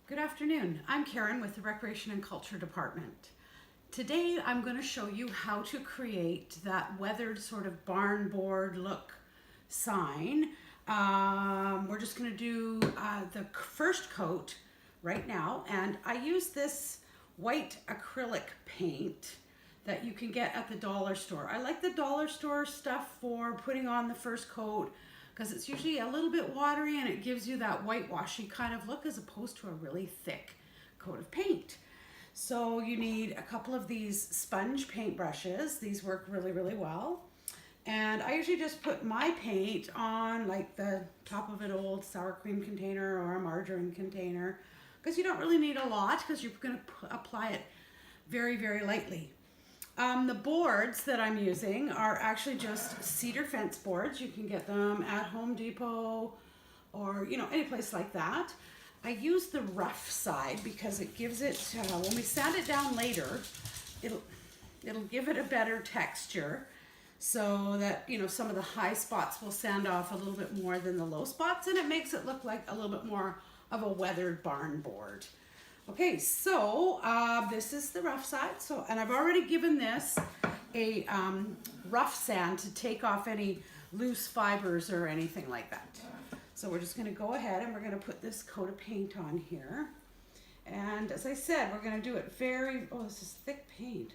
Good afternoon. I'm Karen with the Recreation and Culture Department. Today I'm going to show you how to create that weathered sort of barn board look sign. We're just going to do the first coat right now, and I use this white acrylic paint that you can get at the dollar store. I like the dollar store stuff for putting on the first coat because it's usually a little bit watery and it gives you that whitewashy kind of look as opposed to a really thick coat of paint. So you need a couple of these sponge paint brushes. These work really, really well. And I usually just put my paint on like the top of an old sour cream container or a margarine container because you don't really need a lot because you're going to apply it very, very lightly. The boards that I'm using are actually just cedar fence boards. You can get them at Home Depot or, any place like that. I use the rough side because it gives it, when we sand it down later, it'll give it a better texture so that, some of the high spots will sand off a little bit more than the low spots, and it makes it look like a little bit more of a weathered barn board. Okay, so this is the rough side. And I've already given this a rough sand to take off any loose fibers or anything like that. So we're just going to go ahead and we're going to put this coat of paint on here. And as I said, we're going to do it this is thick paint.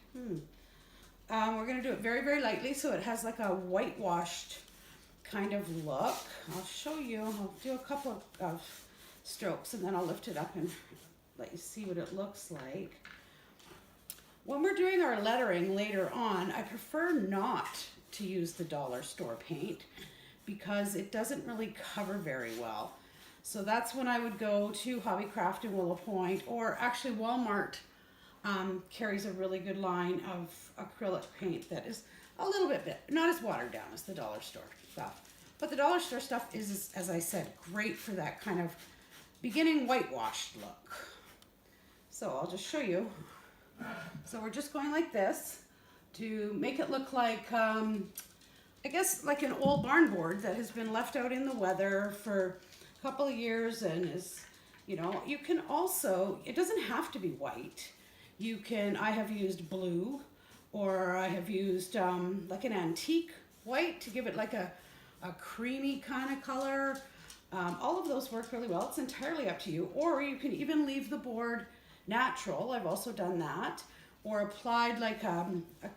We're going to do it very, very lightly so it has like a whitewashed kind of look. I'll show you. I'll do a couple of strokes and then I'll lift it up and let you see what it looks like. When we're doing our lettering later on, I prefer not to use the dollar store paint because it doesn't really cover very well. So that's when I would go to Hobbycraft in Willow Point, or actually Walmart carries a really good line of acrylic paint that is a little bit not as watered down as the dollar store stuff. But the dollar store stuff is, as I said, great for that kind of beginning whitewashed look. So I'll just show you. So we're just going like this to make it look like, I guess like an old barn board that has been left out in the weather for a couple of years and is, you can also, it doesn't have to be white. I have used blue, or I have used like an antique white to give it like a creamy kind of color. All of those work really well. It's entirely up to you. Or you can even leave the board natural. I've also done that. Or applied like a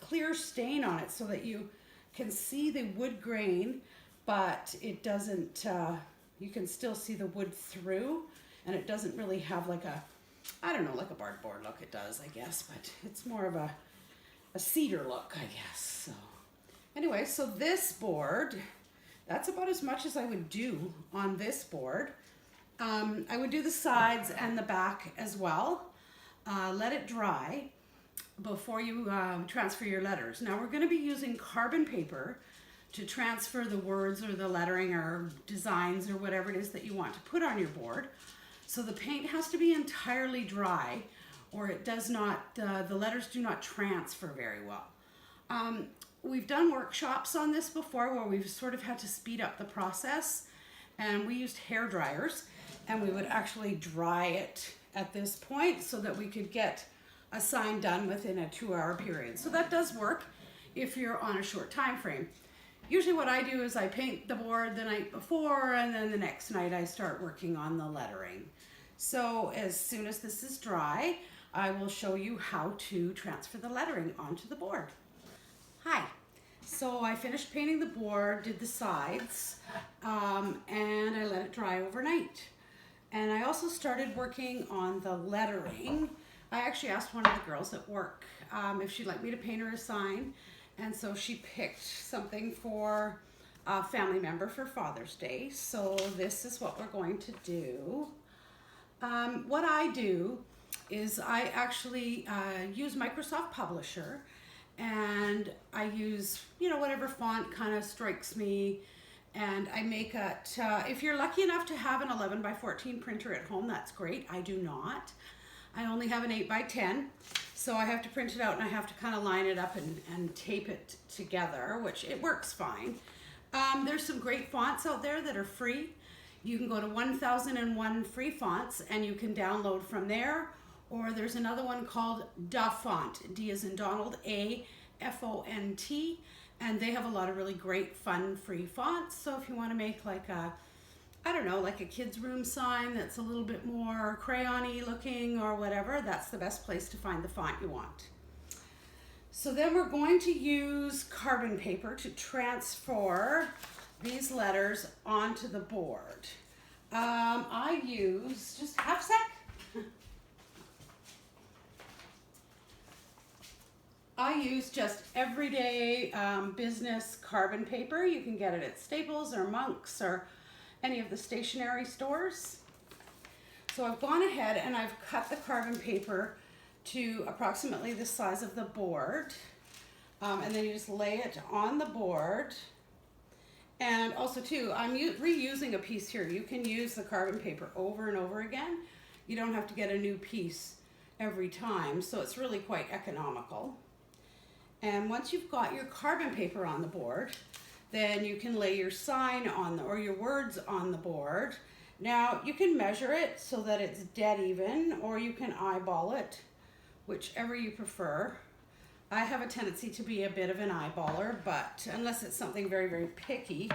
clear stain on it so that you can see the wood grain, but it doesn't, you can still see the wood through, and it doesn't really have like like a barn board look. It does, I guess, but it's more of a cedar look, I guess. So anyway, so this board, that's about as much as I would do on this board. I would do the sides and the back as well. Let it dry before you transfer your letters. Now we're going to be using carbon paper to transfer the words or the lettering or designs or whatever it is that you want to put on your board. So the paint has to be entirely dry, or it does not, the letters do not transfer very well. We've done workshops on this before where we've sort of had to speed up the process, and we used hair dryers, and we would actually dry it at this point so that we could get a sign done within a 2-hour period. So that does work if you're on a short time frame. Usually what I do is I paint the board the night before, and then the next night I start working on the lettering. So as soon as this is dry, I will show you how to transfer the lettering onto the board. Hi. So I finished painting the board, did the sides, and I let it dry overnight. And I also started working on the lettering. I actually asked one of the girls at work if she'd like me to paint her a sign. And so she picked something for a family member for Father's Day. So this is what we're going to do. What I do is I actually use Microsoft Publisher, and I use, whatever font kind of strikes me, and I make it, if you're lucky enough to have an 11 by 14 printer at home, that's great. I do not. I only have an 8 by 10, so I have to print it out and I have to kind of line it up and tape it together, which it works fine. There's some great fonts out there that are free. You can go to 1001 free fonts and you can download from there, or there's another one called DaFont, D as in Donald, A-F-O-N-T, and they have a lot of really great fun free fonts. So if you want to make like a, I don't know, like a kid's room sign that's a little bit more crayon-y looking or whatever, that's the best place to find the font you want. So then we're going to use carbon paper to transfer these letters onto the board. I use, just half sec. I use just everyday business carbon paper. You can get it at Staples or Monk's or any of the stationery stores. So I've gone ahead and I've cut the carbon paper to approximately the size of the board. And then you just lay it on the board. And also too, I'm reusing a piece here. You can use the carbon paper over and over again. You don't have to get a new piece every time, so it's really quite economical. And once you've got your carbon paper on the board, then you can lay your sign on or your words on the board. Now you can measure it so that it's dead even, or you can eyeball it, whichever you prefer. I have a tendency to be a bit of an eyeballer, but unless it's something very, very picky,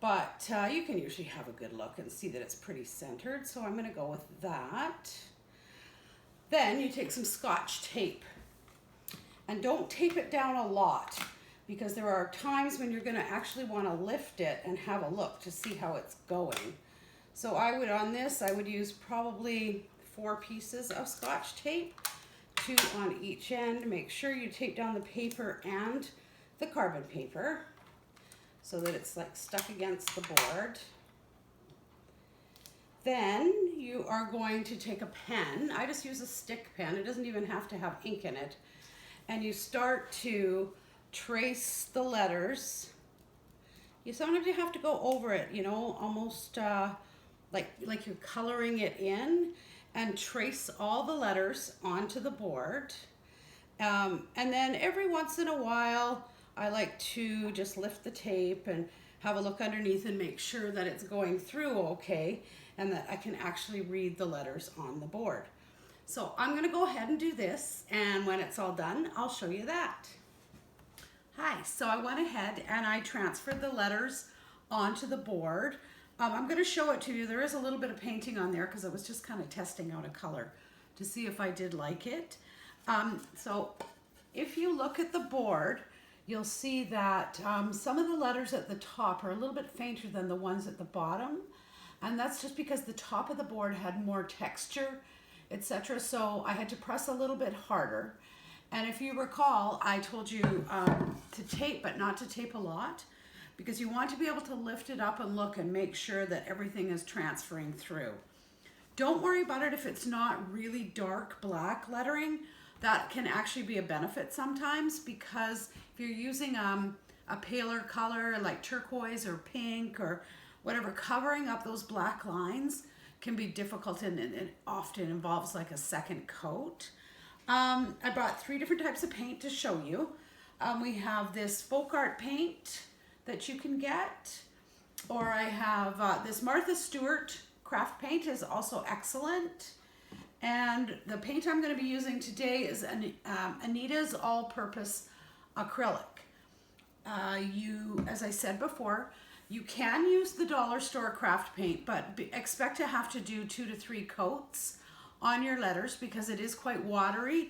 but you can usually have a good look and see that it's pretty centered. So I'm going to go with that. Then you take some Scotch tape, and don't tape it down a lot, because there are times when you're going to actually want to lift it and have a look to see how it's going. So I would use probably 4 pieces of Scotch tape, 2 on each end. Make sure you tape down the paper and the carbon paper so that it's like stuck against the board. Then you are going to take a pen. I just use a stick pen. It doesn't even have to have ink in it. And you start to trace the letters. Sometimes you have to go over it, you know, almost like you're coloring it in, and trace all the letters onto the board. And then every once in a while, I like to just lift the tape and have a look underneath and make sure that it's going through okay and that I can actually read the letters on the board. So I'm going to go ahead and do this, and when it's all done, I'll show you that. Hi, so I went ahead and I transferred the letters onto the board. I'm going to show it to you. There is a little bit of painting on there because I was just kind of testing out a color to see if I did like it. So if you look at the board, you'll see that some of the letters at the top are a little bit fainter than the ones at the bottom. And that's just because the top of the board had more texture, etc. So I had to press a little bit harder. And if you recall, I told you to tape, but not to tape a lot, because you want to be able to lift it up and look and make sure that everything is transferring through. Don't worry about it if it's not really dark black lettering. That can actually be a benefit sometimes, because if you're using a paler color like turquoise or pink or whatever, covering up those black lines can be difficult, and it often involves like a second coat. I brought 3 different types of paint to show you. We have this folk art paint that you can get, or I have this Martha Stewart craft paint is also excellent. And the paint I'm going to be using today is Anita's all-purpose acrylic. As I said before, you can use the dollar store craft paint, but expect to have to do 2 to 3 coats on your letters because it is quite watery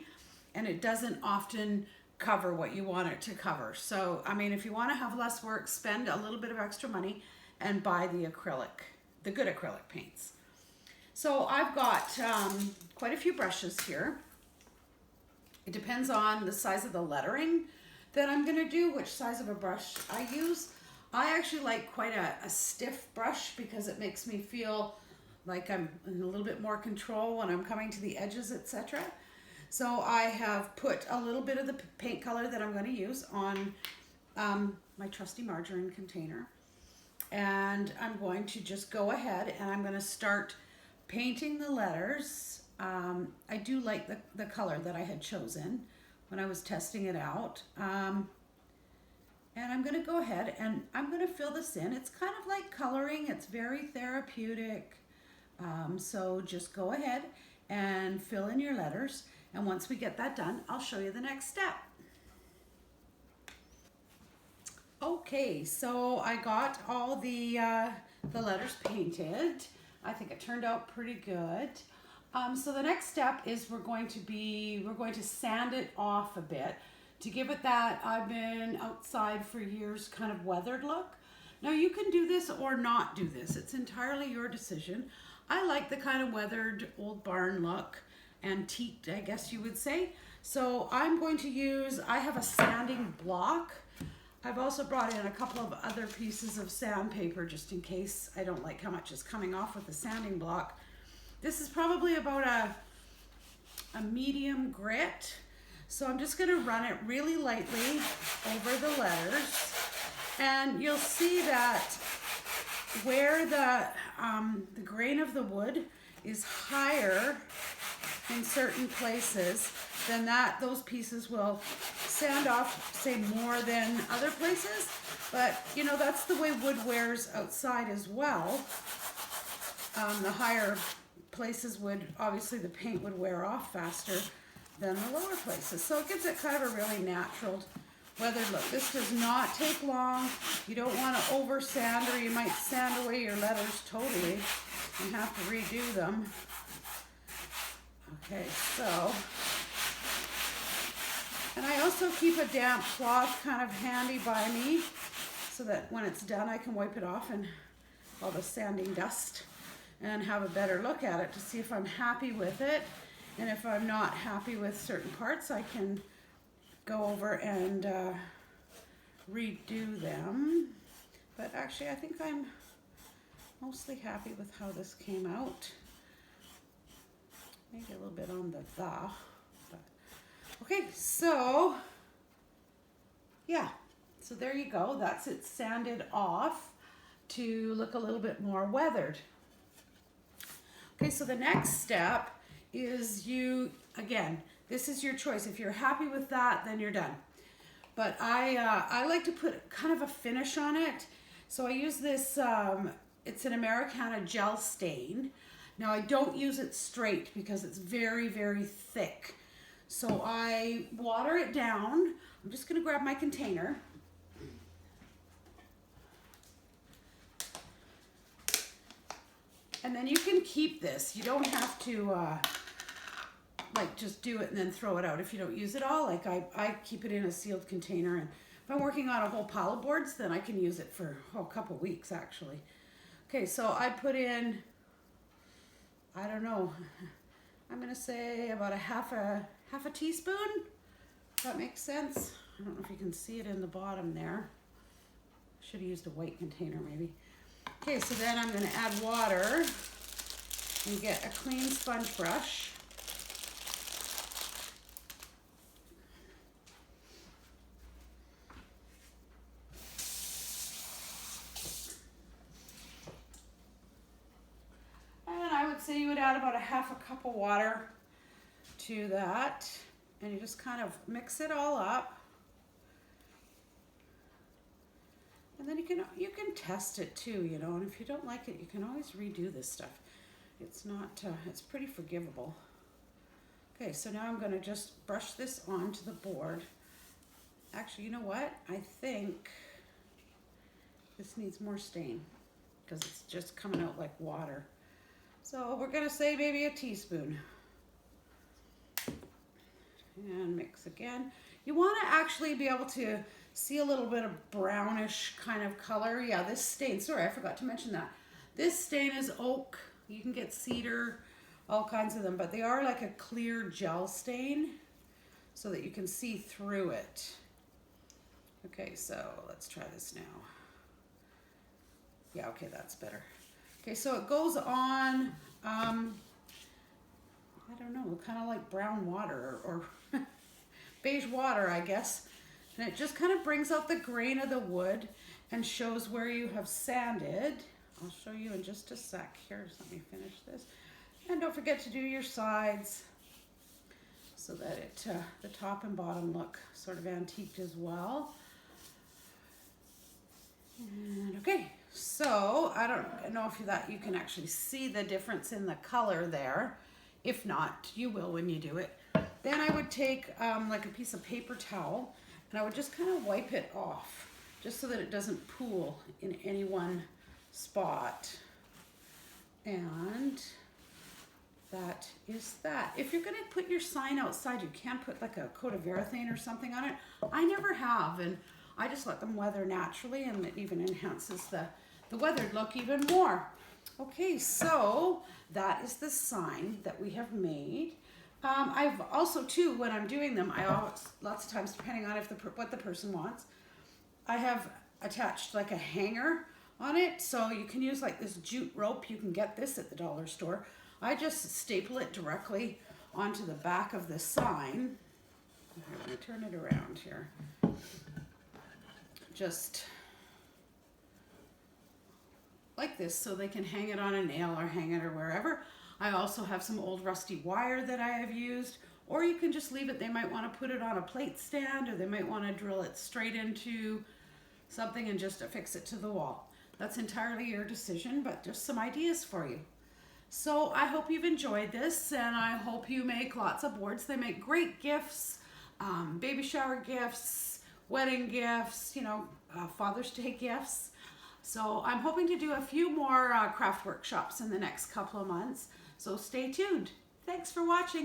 and it doesn't often cover what you want it to cover. So, I mean, if you want to have less work, spend a little bit of extra money and buy the good acrylic paints. So I've got quite a few brushes here. It depends on the size of the lettering that I'm going to do, which size of a brush I use. I actually like quite a stiff brush because it makes me feel like I'm in a little bit more control when I'm coming to the edges, etc. So I have put a little bit of the paint color that I'm going to use on my trusty margarine container. And I'm going to just go ahead and I'm going to start painting the letters. I do like the color that I had chosen when I was testing it out. And I'm gonna go ahead and I'm gonna fill this in. It's kind of like coloring, it's very therapeutic. So just go ahead and fill in your letters. And once we get that done, I'll show you the next step. Okay, so I got all the letters painted. I think it turned out pretty good. So the next step is we're going to sand it off a bit to give it that I've been outside for years kind of weathered look. Now you can do this or not do this. It's entirely your decision. I like the kind of weathered old barn look, antiqued I guess you would say. So I'm going to use, I have a sanding block. I've also brought in a couple of other pieces of sandpaper just in case I don't like how much is coming off with the sanding block. This is probably about a medium grit. So I'm just gonna run it really lightly over the letters. And you'll see that where the grain of the wood is higher in certain places, then those pieces will sand off, say, more than other places. But you know, that's the way wood wears outside as well. The higher places would, obviously the paint would wear off faster than the lower places. So it gives it kind of a really natural weathered look. This does not take long. You don't want to over sand or you might sand away your letters totally and have to redo them. Okay, so, and I also keep a damp cloth kind of handy by me so that when it's done I can wipe it off and all the sanding dust and have a better look at it to see if I'm happy with it. And if I'm not happy with certain parts, I can go over and redo them. But actually, I think I'm mostly happy with how this came out. Maybe a little bit on the but. Okay, so yeah, so there you go. That's it sanded off to look a little bit more weathered. Okay, so the next step is again, this is your choice. If you're happy with that, then you're done. But I like to put kind of a finish on it. So I use this, it's an Americana gel stain. Now I don't use it straight because it's very, very thick. So I water it down. I'm just gonna grab my container. And then you can keep this. You don't have to like just do it and then throw it out if you don't use it all. Like I keep it in a sealed container, and if I'm working on a whole pile of boards, then I can use it for a couple weeks actually. Okay, so I put in, I don't know, I'm gonna say about a half a teaspoon. If that makes sense. I don't know if you can see it in the bottom there. Should have used a white container maybe. Okay, so then I'm gonna add water and get a clean sponge brush. And I would say you would add about a half a cup of water to that. And you just kind of mix it all up. And then you can test it too, you know, and if you don't like it, you can always redo this stuff. It's not, it's pretty forgivable. Okay, so now I'm gonna just brush this onto the board. Actually, you know what? I think this needs more stain because it's just coming out like water. So we're gonna say maybe a teaspoon. And mix again. You wanna actually be able to see a little bit of brownish kind of color. Yeah, this stain, sorry, I forgot to mention that. This stain is oak. You can get cedar, all kinds of them, but they are like a clear gel stain so that you can see through it. Okay, so let's try this now. Yeah, okay, that's better. Okay, so it goes on, I don't know, kind of like brown water or beige water, I guess. And it just kind of brings out the grain of the wood and shows where you have sanded. I'll show you in just a sec. Here, just let me finish this. And don't forget to do your sides so that the top and bottom look sort of antiqued as well. And okay, so I don't know if that you can actually see the difference in the color there. If not, you will when you do it. Then I would take like a piece of paper towel and I would just kind of wipe it off just so that it doesn't pool in any one spot. And that is that. If you're gonna put your sign outside, you can put like a coat of urethane or something on it. I never have, and I just let them weather naturally, and it even enhances the weathered look even more. Okay, so that is the sign that we have made. I've also too, when I'm doing them, I always, lots of times, depending on if what the person wants, I have attached like a hanger on it, so you can use like this jute rope. You can get this at the dollar store. I just staple it directly onto the back of the sign. I'm going to turn it around here. Just like this, so they can hang it on a nail or hang it or wherever. I also have some old rusty wire that I have used, or you can just leave it. They might want to put it on a plate stand, or they might want to drill it straight into something and just affix it to the wall. That's entirely your decision, but just some ideas for you. So I hope you've enjoyed this, and I hope you make lots of boards. They make great gifts, baby shower gifts, wedding gifts, you know, Father's Day gifts. So I'm hoping to do a few more craft workshops in the next couple of months. So stay tuned. Thanks for watching.